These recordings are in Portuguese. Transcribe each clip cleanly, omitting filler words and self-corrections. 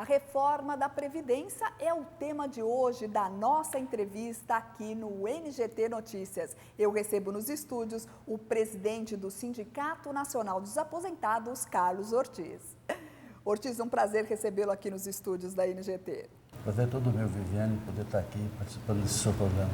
reforma da Previdência é o tema de hoje da nossa entrevista aqui no NGT Notícias. Eu recebo nos estúdios o presidente do Sindicato Nacional dos Aposentados, Carlos Ortiz. Ortiz, um prazer recebê-lo aqui nos estúdios da NGT. Prazer é todo meu, Viviane, poder estar aqui participando desse seu programa.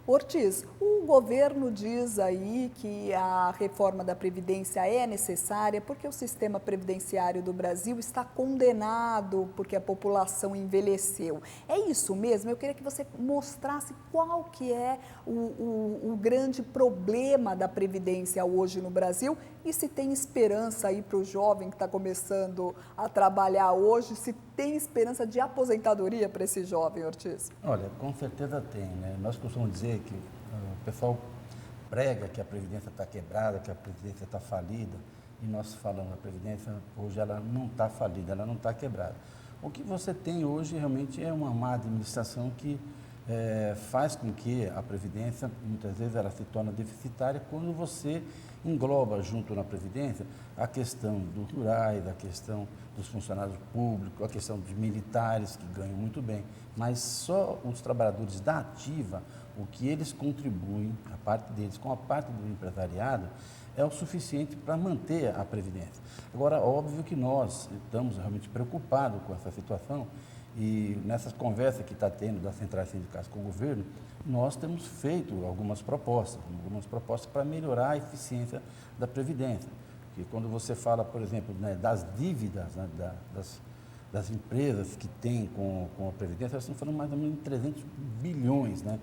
Ortiz, o governo diz aí que a reforma da Previdência é necessária porque o sistema previdenciário do Brasil está condenado porque a população envelheceu. É isso mesmo? Eu queria que você mostrasse qual que é o grande problema da Previdência hoje no Brasil e se tem esperança aí para o jovem que está começando a trabalhar hoje, se tem esperança de aposentadoria para esse jovem, Ortiz? Olha, com certeza tem, né? Nós costumamos dizer que o pessoal prega que a Previdência está quebrada, que a Previdência está falida, e nós falamos, a Previdência hoje ela não está falida, ela não está quebrada. O que você tem hoje realmente é uma má administração que faz com que a Previdência, muitas vezes, ela se torna deficitária quando você engloba junto na Previdência a questão dos rurais, a questão dos funcionários públicos, a questão dos militares, que ganham muito bem, mas só os trabalhadores da ativa, o que eles contribuem, a parte deles com a parte do empresariado, é o suficiente para manter a Previdência. Agora, óbvio que nós estamos realmente preocupados com essa situação e nessas conversas que está tendo das centrais sindicais com o governo, nós temos feito algumas propostas para melhorar a eficiência da Previdência. Porque quando você fala, por exemplo, né, das dívidas, né, das empresas que têm com a Previdência, elas estão falando mais ou menos de 300 bilhões, né,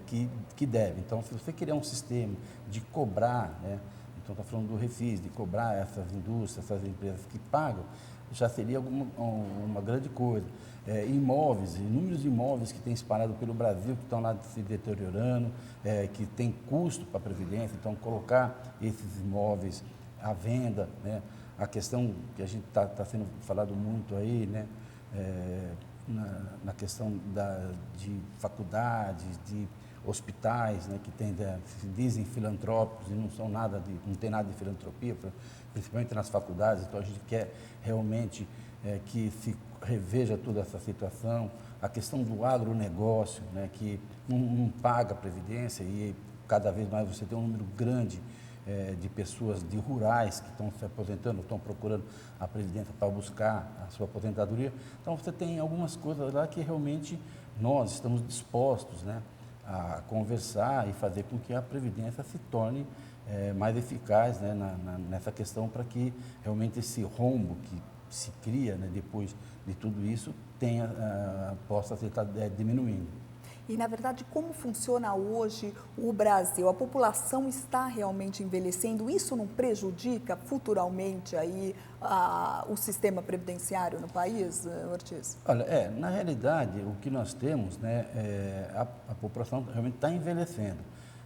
que devem. Então, se você criar um sistema de cobrar, né, então está falando do Refis, de cobrar essas indústrias, essas empresas que pagam, já seria uma grande coisa. Imóveis, inúmeros imóveis que têm espalhado pelo Brasil, que estão lá se deteriorando, que tem custo para a Previdência, então colocar esses imóveis à venda, né? A questão que a gente está sendo falado muito aí, né? Na questão de faculdades, de hospitais, né, que se dizem filantrópicos e não são não tem nada de filantropia, principalmente nas faculdades. Então a gente quer realmente que se reveja toda essa situação, a questão do agronegócio, né, que não paga a Previdência e cada vez mais você tem um número grande de pessoas de rurais que estão se aposentando, estão procurando a Previdência para buscar a sua aposentadoria. Então você tem algumas coisas lá que realmente nós estamos dispostos, né, a conversar e fazer com que a Previdência se torne mais eficaz, né, nessa questão para que realmente esse rombo que se cria, né, depois de tudo isso possa estar diminuindo. E, na verdade, como funciona hoje o Brasil? A população está realmente envelhecendo? Isso não prejudica futuramente aí, o sistema previdenciário no país, Ortiz? Olha, na realidade, o que nós temos, né, a população realmente está envelhecendo.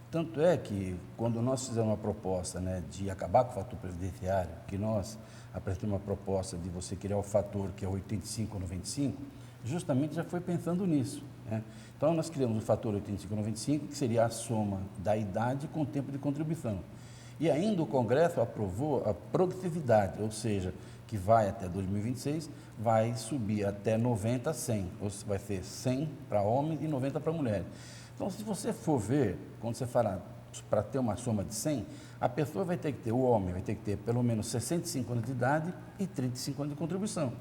Tanto é que, quando nós fizemos uma proposta, né, de acabar com o fator previdenciário, que nós apresentamos uma proposta de você criar o fator que é 85 ou 95, justamente já foi pensando nisso, né? Então, nós criamos o fator 85 ou 95, que seria a soma da idade com o tempo de contribuição. E ainda o Congresso aprovou a progressividade, ou seja, que vai até 2026, vai subir até 90 a 100, ou seja, vai ser 100 para homens e 90 para mulheres. Então, se você for ver, quando você fala para ter uma soma de 100, a pessoa vai ter que ter, o homem vai ter que ter pelo menos 65 anos de idade e 35 anos de contribuição.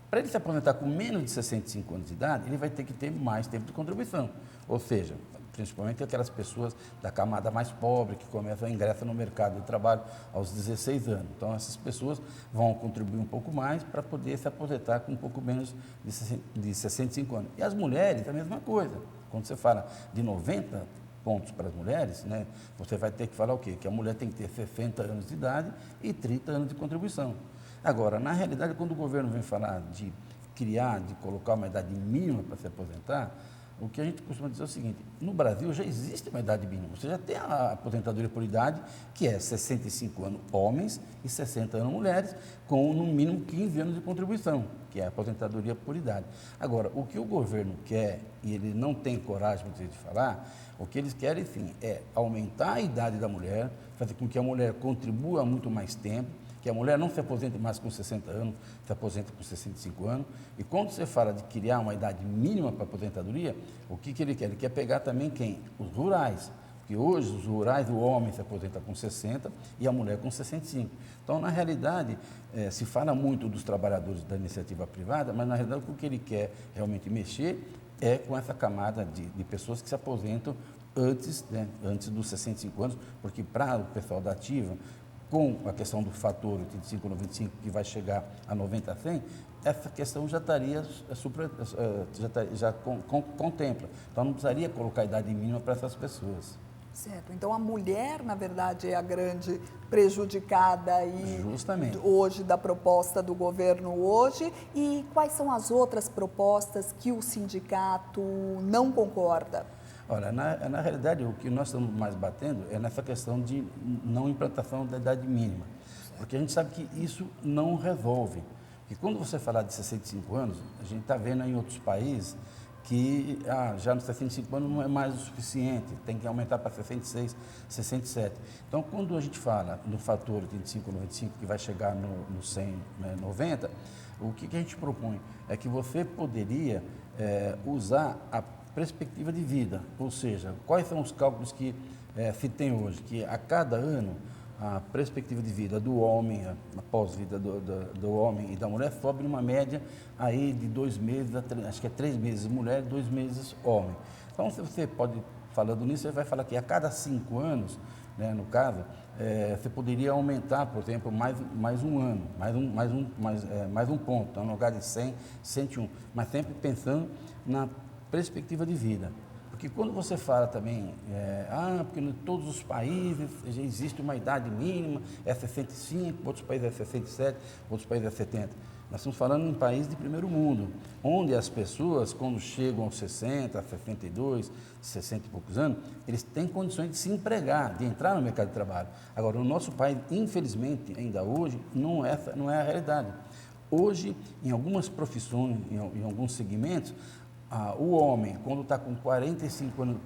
Para ele se aposentar com menos de 65 anos de idade, ele vai ter que ter mais tempo de contribuição. Ou seja, principalmente aquelas pessoas da camada mais pobre que começam a ingressar no mercado de trabalho aos 16 anos. Então, essas pessoas vão contribuir um pouco mais para poder se aposentar com um pouco menos de 65 anos. E as mulheres, a mesma coisa. Quando você fala de 90 pontos para as mulheres, né, você vai ter que falar o quê? Que a mulher tem que ter 60 anos de idade e 30 anos de contribuição. Agora, na realidade, quando o governo vem falar de criar, de colocar uma idade mínima para se aposentar, o que a gente costuma dizer é o seguinte: no Brasil já existe uma idade mínima, você já tem a aposentadoria por idade, que é 65 anos homens e 60 anos mulheres, com no mínimo 15 anos de contribuição, que é a aposentadoria por idade. Agora, o que o governo quer, e ele não tem coragem de falar, o que eles querem sim é aumentar a idade da mulher, fazer com que a mulher contribua muito mais tempo, que a mulher não se aposente mais com 60 anos, se aposenta com 65 anos. E quando você fala de criar uma idade mínima para aposentadoria, o que ele quer? Ele quer pegar também quem? Os rurais. Porque hoje os rurais, o homem se aposenta com 60 e a mulher com 65. Então, na realidade, se fala muito dos trabalhadores da iniciativa privada, mas na realidade o que ele quer realmente mexer é com essa camada de pessoas que se aposentam antes, né, antes dos 65 anos, porque para o pessoal da ativa, com a questão do fator 85-95, que vai chegar a 90-100, essa questão já estaria, contempla. Então, não precisaria colocar a idade mínima para essas pessoas. Certo. Então, a mulher, na verdade, é a grande prejudicada aí hoje da proposta do governo hoje. E quais são as outras propostas que o sindicato não concorda? Olha, na realidade, o que nós estamos mais batendo é nessa questão de não implantação da idade mínima. Porque a gente sabe que isso não resolve. E quando você falar de 65 anos, a gente está vendo em outros países que já nos 65 anos não é mais o suficiente, tem que aumentar para 66, 67. Então, quando a gente fala no fator 85-95, que vai chegar no 100, 90, o que a gente propõe é que você poderia usar a perspectiva de vida, ou seja, quais são os cálculos que se tem hoje, que a cada ano a perspectiva de vida do homem, a pós-vida do homem e da mulher sobe numa média aí de 2 meses, acho que é 3 meses mulher, 2 meses homem. Então, se você pode, falando nisso, você vai falar que a cada 5 anos, né, no caso, você poderia aumentar, por exemplo, mais um ano, mais um ponto, então, no lugar de 100, 101, mas sempre pensando na perspectiva de vida. Porque quando você fala também, porque em todos os países já existe uma idade mínima, é 65, outros países é 67, outros países é 70. Nós estamos falando em países de primeiro mundo, onde as pessoas, quando chegam aos 60, 62, 60 e poucos anos, eles têm condições de se empregar, de entrar no mercado de trabalho. Agora, no nosso país, infelizmente, ainda hoje, não é a realidade. Hoje, em algumas profissões, em alguns segmentos, o homem, quando está com 45 anos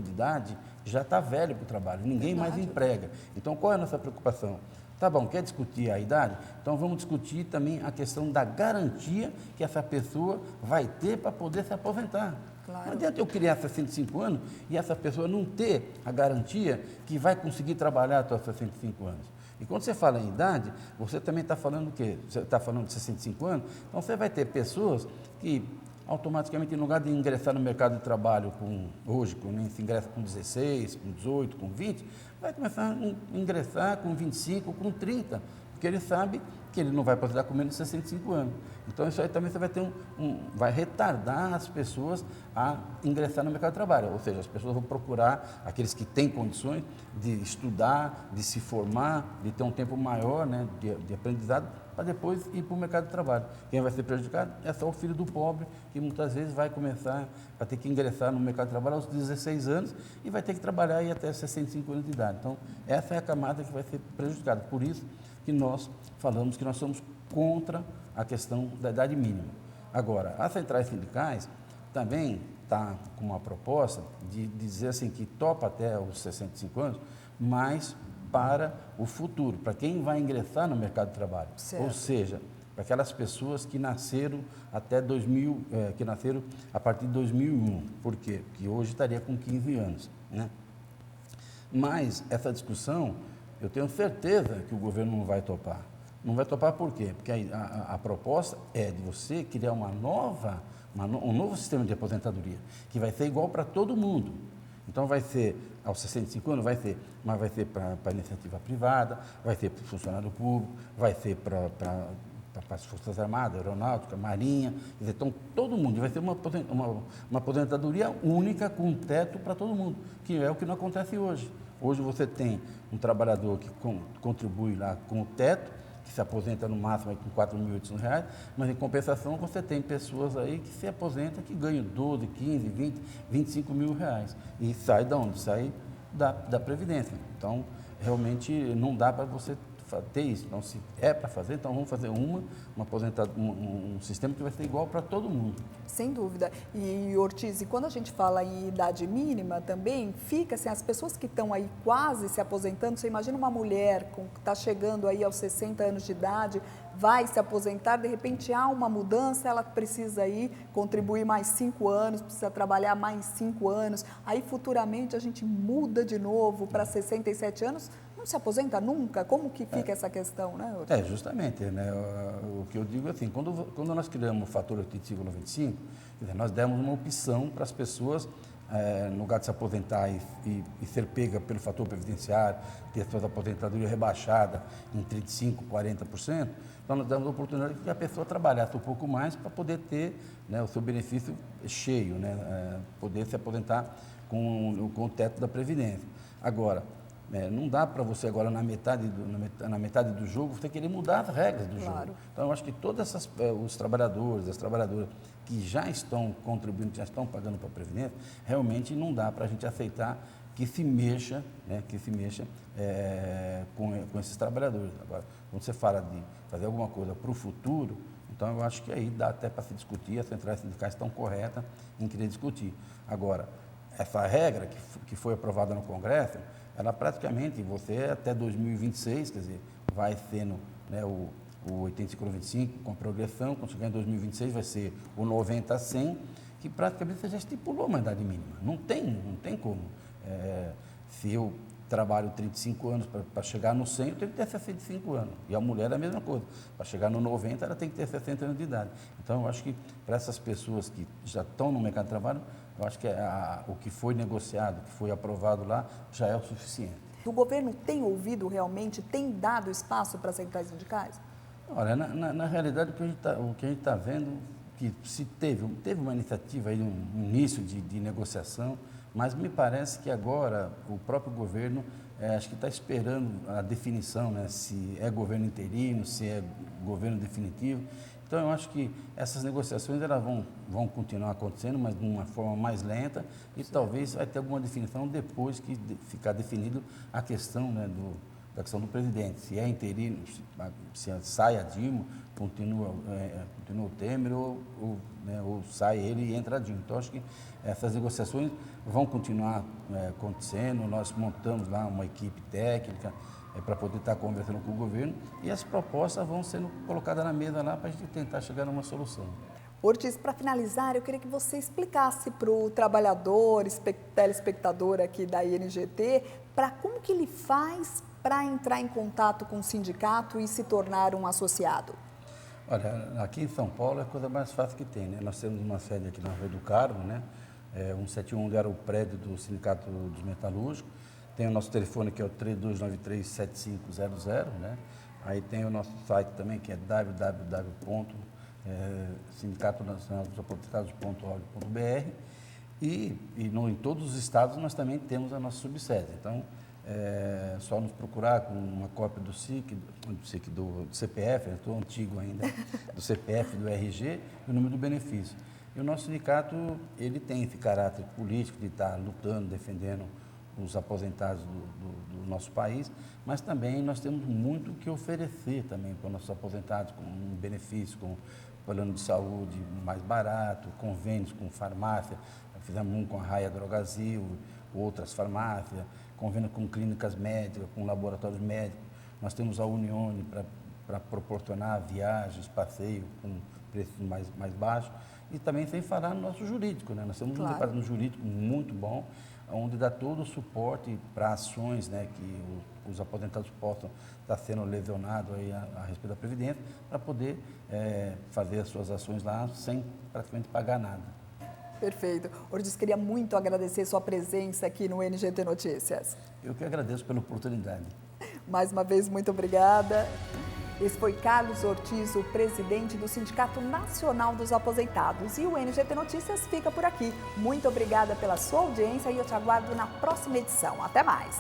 de idade, já está velho para o trabalho, ninguém mais emprega. Então, qual é a nossa preocupação? Tá bom, quer discutir a idade? Então, vamos discutir também a questão da garantia que essa pessoa vai ter para poder se aposentar. Claro. Não adianta eu criar 65 anos e essa pessoa não ter a garantia que vai conseguir trabalhar até os 65 anos. E quando você fala em idade, você também está falando o quê? Você está falando de 65 anos, então você vai ter pessoas que automaticamente, em lugar de ingressar no mercado de trabalho hoje, se ingressa com 16, com 18, com 20, vai começar a ingressar com 25, com 30, porque ele sabe que ele não vai aposentar com menos de 65 anos. Então, isso aí também você vai ter vai retardar as pessoas a ingressar no mercado de trabalho, ou seja, as pessoas vão procurar aqueles que têm condições de estudar, de se formar, de ter um tempo maior, né, de aprendizado, para depois ir para o mercado de trabalho. Quem vai ser prejudicado é só o filho do pobre, que muitas vezes vai ter que ingressar no mercado de trabalho aos 16 anos e vai ter que trabalhar aí até 65 anos de idade. Então, essa é a camada que vai ser prejudicada. Por isso que nós falamos que nós somos contra a questão da idade mínima. Agora, as centrais sindicais também está com uma proposta de dizer assim que topa até os 65 anos, mas para o futuro, para quem vai ingressar no mercado de trabalho. Certo. Ou seja, para aquelas pessoas que nasceram até 2000, que nasceram a partir de 2001. Por quê? Porque hoje estaria com 15 anos, né? Mas essa discussão, eu tenho certeza que o governo não vai topar. Não vai topar por quê? Porque a proposta é de você criar um novo sistema de aposentadoria, que vai ser igual para todo mundo. Então, vai ser aos 65 anos, mas vai ser para a iniciativa privada, vai ser para o funcionário público, vai ser para as Forças Armadas, Aeronáutica, Marinha. Quer dizer, então, todo mundo vai ter uma aposentadoria única com um teto para todo mundo, que é o que não acontece hoje. Hoje você tem um trabalhador que contribui lá com o teto, que se aposenta no máximo aí com R$ 4.800, mas em compensação você tem pessoas aí que se aposentam que ganham 12, 15, 20, 25 mil reais. E sai de onde? Sai da Previdência. Então, realmente não dá para você ter isso. Então, se é para fazer, então vamos fazer um sistema que vai ser igual para todo mundo. Sem dúvida. E, Ortiz, e quando a gente fala em idade mínima também, fica assim, as pessoas que estão aí quase se aposentando, você imagina uma mulher que está chegando aí aos 60 anos de idade, vai se aposentar, de repente há uma mudança, ela precisa aí contribuir mais 5 anos, precisa trabalhar mais 5 anos, aí futuramente a gente muda de novo para 67 anos, não se aposenta nunca? Como que fica essa questão, né, Ortiz? Justamente, né? O que eu digo é assim, quando nós criamos o fator 85/95, nós demos uma opção para as pessoas, no lugar de se aposentar e ser pega pelo fator previdenciário, ter sua aposentadoria rebaixada em 35%, 40%, então nós damos a oportunidade de que a pessoa trabalhasse um pouco mais para poder ter, né, o seu benefício cheio, né, poder se aposentar com o teto da Previdência. Agora, não dá para você agora, na metade do jogo, você querer mudar as regras do jogo. Então, eu acho que todos os trabalhadores, as trabalhadoras que já estão contribuindo, já estão pagando para a Previdência, realmente não dá para a gente aceitar que se mexa, né, com esses trabalhadores. Agora, quando você fala de fazer alguma coisa para o futuro, então eu acho que aí dá até para se discutir, as centrais sindicais estão corretas em querer discutir. Agora, essa regra que foi aprovada no Congresso, ela praticamente, você até 2026, quer dizer, vai sendo, né, o 85/95 com progressão, quando chegar em 2026 vai ser o 90/100, que praticamente você já estipulou uma idade mínima. Não tem como. Se eu trabalho 35 anos para chegar no 100, eu tenho que ter 65 anos. E a mulher é a mesma coisa. Para chegar no 90, ela tem que ter 60 anos de idade. Então, eu acho que para essas pessoas que já estão no mercado de trabalho, eu acho que o que foi negociado, que foi aprovado lá, já é o suficiente. O governo tem ouvido realmente, tem dado espaço para as centrais sindicais? Olha, na realidade, o que a gente está vendo, que se teve uma iniciativa, aí, um início de negociação, mas me parece que agora o próprio governo, acho que está esperando a definição, né, se é governo interino, se é governo definitivo. Então, eu acho que essas negociações elas vão continuar acontecendo, mas de uma forma mais lenta e talvez vai ter alguma definição depois que ficar definido a questão, né, da questão do presidente. Se é interino, se sai a Dilma, continua o Temer ou sai ele e entra a Dilma. Então, acho que essas negociações vão continuar acontecendo. Nós montamos lá uma equipe técnica para poder estar conversando com o governo e as propostas vão sendo colocadas na mesa lá para a gente tentar chegar numa solução. Ortiz, para finalizar, eu queria que você explicasse para o trabalhador, telespectador aqui da INGT, para como que ele faz para entrar em contato com o sindicato e se tornar um associado. Olha, aqui em São Paulo é a coisa mais fácil que tem, né? Nós temos uma sede aqui na Rua do Carmo, né? 171 era o prédio do Sindicato dos Metalúrgicos. Tem o nosso telefone que é o 3293-7500, né? Aí tem o nosso site também que é www.sindicatonacionaldosapotentados.org.br e em todos os estados nós também temos a nossa subsede. Então, é só nos procurar com uma cópia do CPF, eu estou antigo ainda, do CPF, do RG e o número do benefício. E o nosso sindicato, ele tem esse caráter político de estar lutando, defendendo os aposentados do nosso país, mas também nós temos muito que oferecer também para os nossos aposentados, com um benefício, com plano de saúde mais barato, convênios com farmácia, fizemos um com a Raia Drogazil, outras farmácias, convênio com clínicas médicas, com laboratórios médicos. Nós temos a Unione para proporcionar viagens, passeio com preços mais baixos. E também sem falar no nosso jurídico, né? Nós temos um departamento jurídico muito bom, onde dá todo o suporte para ações, né, que os aposentados possam estar sendo lesionados aí a respeito da Previdência, para poder fazer as suas ações lá sem praticamente pagar nada. Perfeito. Ortiz, queria muito agradecer sua presença aqui no NGT Notícias. Eu que agradeço pela oportunidade. Mais uma vez, muito obrigada. Esse foi Carlos Ortiz, o presidente do Sindicato Nacional dos Aposentados. E o NGT Notícias fica por aqui. Muito obrigada pela sua audiência e eu te aguardo na próxima edição. Até mais!